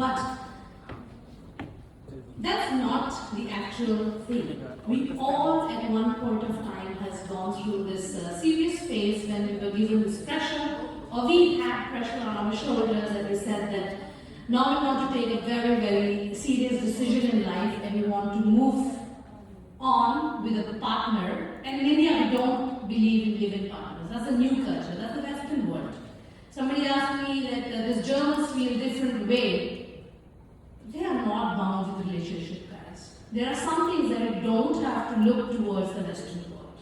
But that's not the actual thing. We all at one point of time has gone through this serious phase when we were given this pressure, or we had pressure on our shoulders, and we said that now we want to take a very, very serious decision in life and we want to move on with a partner. And in India, we don't believe in live-in partners. That's a new culture. That's the Western world. Somebody asked me that these Germans feel different way. They are not bound with relationship, guys. There are some things that you don't have to look towards the Western world.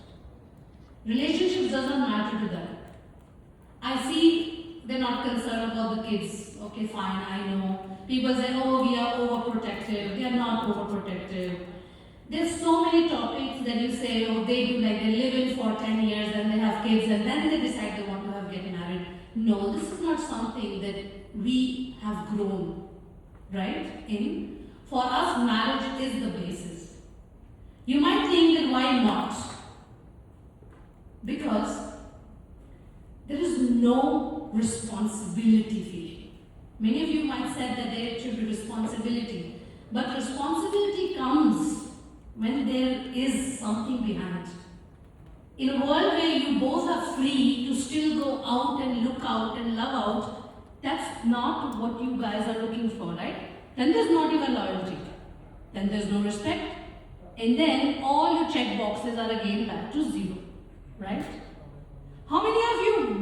Relationships doesn't matter to them. I see they're not concerned about the kids. Okay, fine, I know. People say, oh, we are overprotective. They are not overprotective. There's so many topics that you say, oh, they do like they live in for 10 years and they have kids and then they decide they want to get married. No, this is not something that we have grown, right, in. For us, marriage is the basis. You might think that why not? Because there is no responsibility feeling. Many of you might say that there should be responsibility, but responsibility comes when there is something behind. In a world where you both are free to still go out and look out and love out, that's not what you guys are looking for, right? Then there's not even loyalty. Then there's no respect. And then all your check boxes are again back to zero, right? How many of you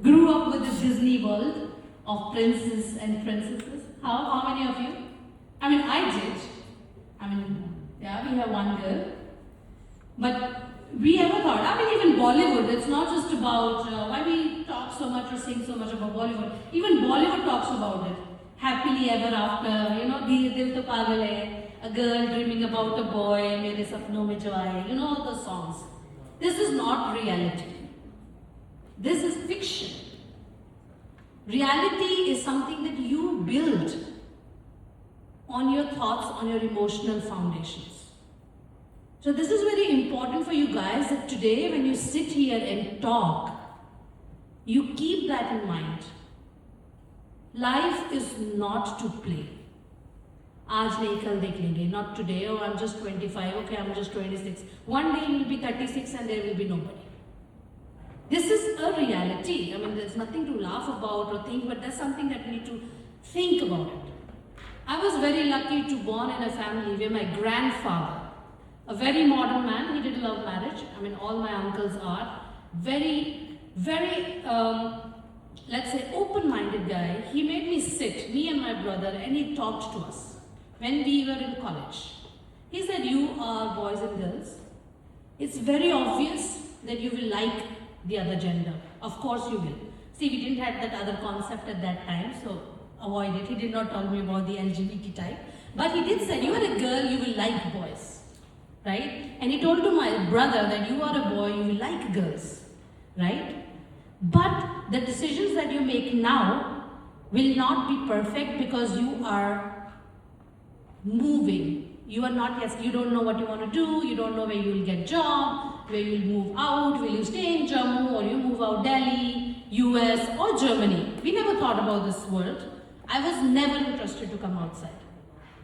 grew up with the Disney world of princes and princesses? How many of you? I mean, I did. Yeah, we have one girl. But we ever thought, even Bollywood, it's not just about why we talk so much or sing so much about Bollywood. Even Bollywood talks about it. Happily ever after, Dil To Pagal Hai, a girl dreaming about a boy, Mere Sapno Mein Jo Aaye, the songs. This is not reality. This is fiction. Reality is something that you build on your thoughts, on your emotional foundations. So this is very important for you guys that today when you sit here and talk, you keep that in mind. Life is not to play. Aaj nahi kal dekh lenge, not today, oh I'm just 25, okay I'm just 26. One day you will be 36 and there will be nobody. This is a reality. There's nothing to laugh about or think, but there's something that we need to think about it. I was very lucky to born in a family where my grandfather, a very modern man, he did love marriage. All my uncles are very, very, let's say, open-minded guy. He made me sit, me and my brother, and he talked to us when we were in college. He said, you are boys and girls. It's very obvious that you will like the other gender. Of course you will. See, we didn't have that other concept at that time, so avoid it. He did not tell me about the LGBT type. But he did say, you are a girl, you will like boys. Right? And he told to my brother that you are a boy, you will like girls. Right? But the decisions that you make now will not be perfect because you are moving. You are not yet, you don't know what you want to do, you don't know where you will get job, where you will move out, will you stay in Jammu or you move out Delhi, US or Germany. We never thought about this world. I was never interested to come outside.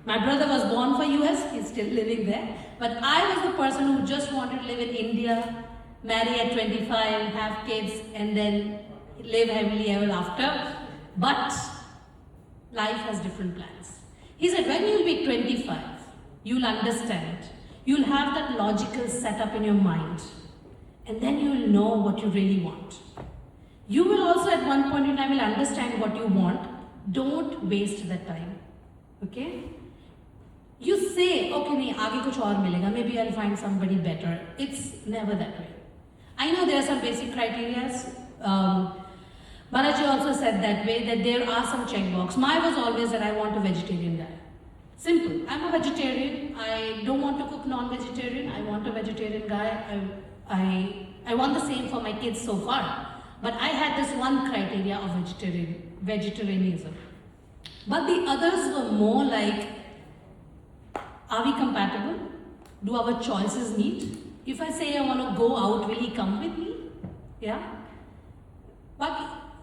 My brother was born for US, he's still living there. But I was the person who just wanted to live in India, marry at 25, have kids, and then live happily ever after. But life has different plans. He said, when you'll be 25, you'll understand. You'll have that logical setup in your mind. And then you'll know what you really want. You will also at one point in time will understand what you want. Don't waste that time. Okay? You say, okay, nahi, aage kuch aur milega, maybe I'll find somebody better. It's never that way. I know there are some basic criteria. Balaji also said that way, that there are some checkbox. Mine was always that I want a vegetarian guy. Simple. I'm a vegetarian. I don't want to cook non-vegetarian. I want a vegetarian guy. I want the same for my kids so far. But I had this one criteria of vegetarianism. But the others were more like, are we compatible? Do our choices meet? If I say I want to go out, will he come with me? Yeah? But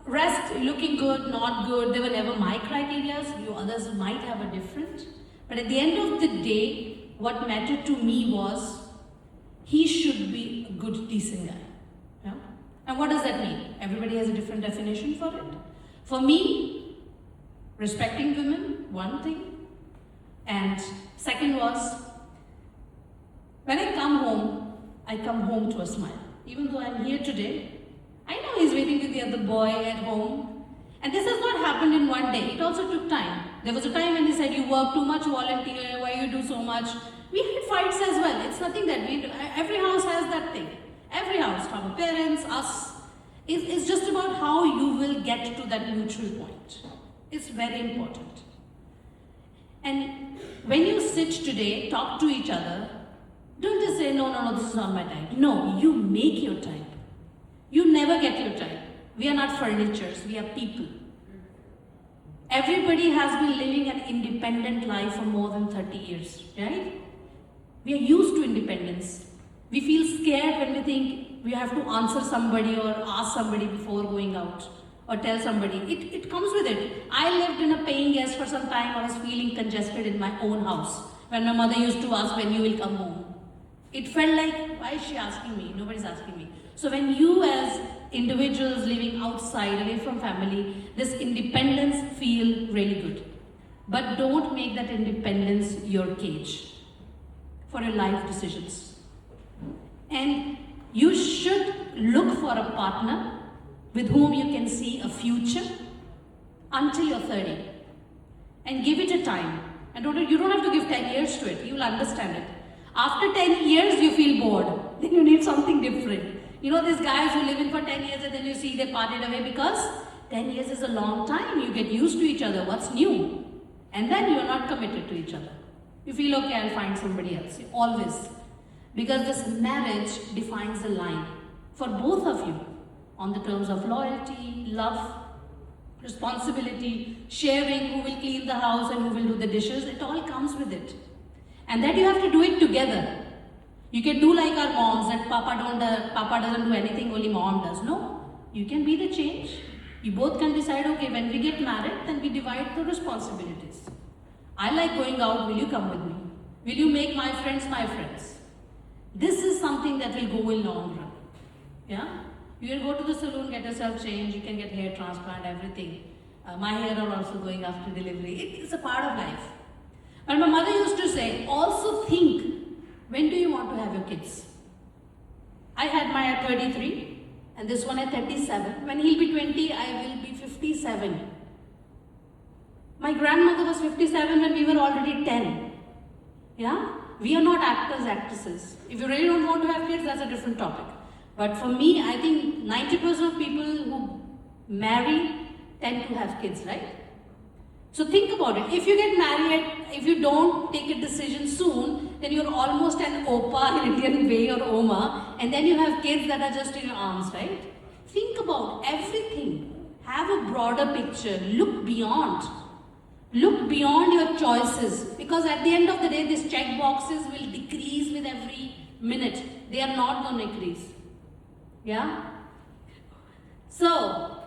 Rest, looking good, not good, they were never my criterias. You others might have a different. But at the end of the day, what mattered to me was he should be a good, decent guy. Yeah? And what does that mean? Everybody has a different definition for it. For me, respecting women, one thing. And second was, when I come home to a smile. Even though I'm here today, I know he's waiting with the other boy at home. And this has not happened in one day. It also took time. There was a time when he said, you work too much, volunteer, why you do so much? We had fights as well. It's nothing that we do. Every house has that thing. Every house, our parents, us. It's just about how you will get to that neutral point. It's very important. And when you sit today, talk to each other, don't just say, no, this is not my type. No, you make your type. You never get your type. We are not furnitures, we are people. Everybody has been living an independent life for more than 30 years, right? We are used to independence. We feel scared when we think we have to answer somebody or ask somebody before going out or tell somebody. It comes with it. I lived in a paying guest for some time. I was feeling congested in my own house when my mother used to ask when you will come home. It felt like, why is she asking me? Nobody's asking me. So when you as individuals living outside, away from family, this independence feel really good. But don't make that independence your cage for your life decisions. And you should look for a partner with whom you can see a future until you're 30. And give it a time. And you don't have to give 10 years to it. You will understand it. After 10 years, you feel bored. Then you need something different. You know these guys who live in for 10 years and then you see they parted away because 10 years is a long time. You get used to each other. What's new? And then you're not committed to each other. You feel, okay, I'll find somebody else. Always. Because this marriage defines the line for both of you on the terms of loyalty, love, responsibility, sharing, who will clean the house and who will do the dishes. It all comes with it. And that you have to do it together. You can do like our moms that Papa doesn't do anything, only mom does. No, you can be the change. You both can decide, okay, when we get married, then we divide the responsibilities. I like going out, will you come with me? Will you make my friends my friends? This is something that will go in long run. Yeah? You can go to the salon, get yourself changed, you can get hair transplant, everything. My hair are also going after delivery. It is a part of life. But my mother used to say, also think, when do you want to have your kids? I had my at 33 and this one at 37. When he'll be 20, I will be 57. My grandmother was 57 when we were already 10. Yeah? We are not actors, actresses. If you really don't want to have kids, that's a different topic. But for me, I think 90% of people who marry tend to have kids, right? So think about it. If you get married, if you don't take a decision soon, then you're almost an Opa in Indian way or Oma, and then you have kids that are just in your arms, right? Think about everything. Have a broader picture. Look beyond. Look beyond your choices. Because at the end of the day, these check boxes will decrease with every minute. They are not going to increase. Yeah? So,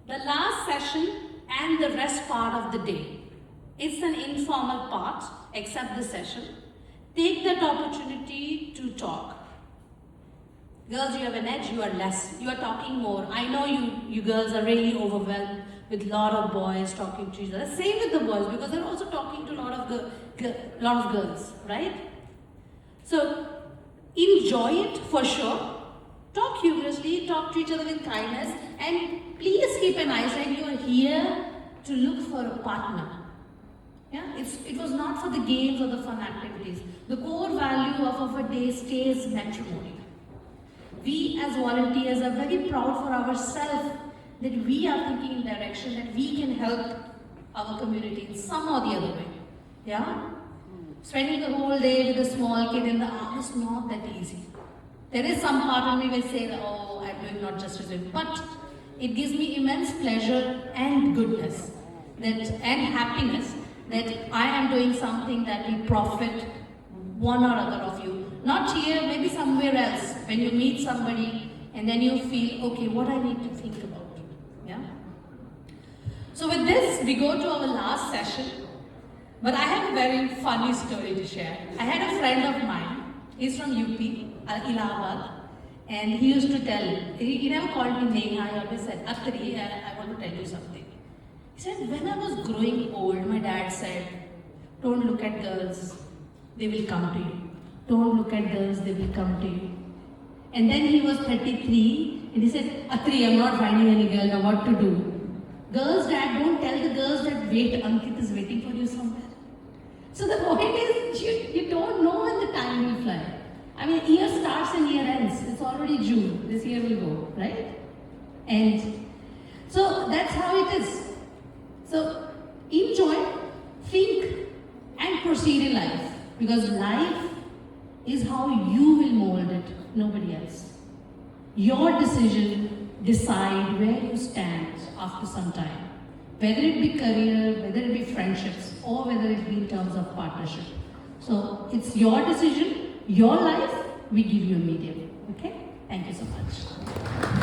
the last session and the rest part of the day. It's an informal part, except the session. Take that opportunity to talk. Girls, you have an edge, you are less. You are talking more. I know you girls are really overwhelmed with a lot of boys talking to each other. Same with the boys, because they're also talking to a lot of girls, right? So, enjoy it for sure. Talk humorously, talk to each other with kindness, and please keep an eye that you are here to look for a partner. Yeah? It was not for the games or the fun activities. The core value of a day stays matrimony. We as volunteers are very proud for ourselves that we are thinking in direction that we can help our community in some or the other way. Yeah? Spending the whole day with a small kid in the arm is not that easy. There is some part of me will say, oh, I'm doing not justice to it, but it gives me immense pleasure and goodness and happiness that I am doing something that will profit one or other of you. Not here, maybe somewhere else, when you meet somebody and then you feel, okay, what I need to think about. Yeah? So with this, we go to our last session. But I have a very funny story to share. I had a friend of mine. He's from UP, Allahabad. And he used to tell, he never called me Neha, he always said, Atri, I want to tell you something. He said, when I was growing old, my dad said, don't look at girls, they will come to you. Don't look at girls, they will come to you. And then he was 33 and he said, Atri, I'm not finding any girl, now what to do? Girls, dad, don't tell the girls that wait, Ankit is waiting for you somewhere. So the point is, you don't know when the time will fly. I mean, year starts and year ends. It's already June. This year will go, right? And so that's how it is. So enjoy, think, and proceed in life. Because life is how you will mold it, nobody else. Your decision decide where you stand after some time. Whether it be career, whether it be friendships, or whether it be in terms of partnership. So it's your decision, your life, we give you a medium. Okay? Thank you so much.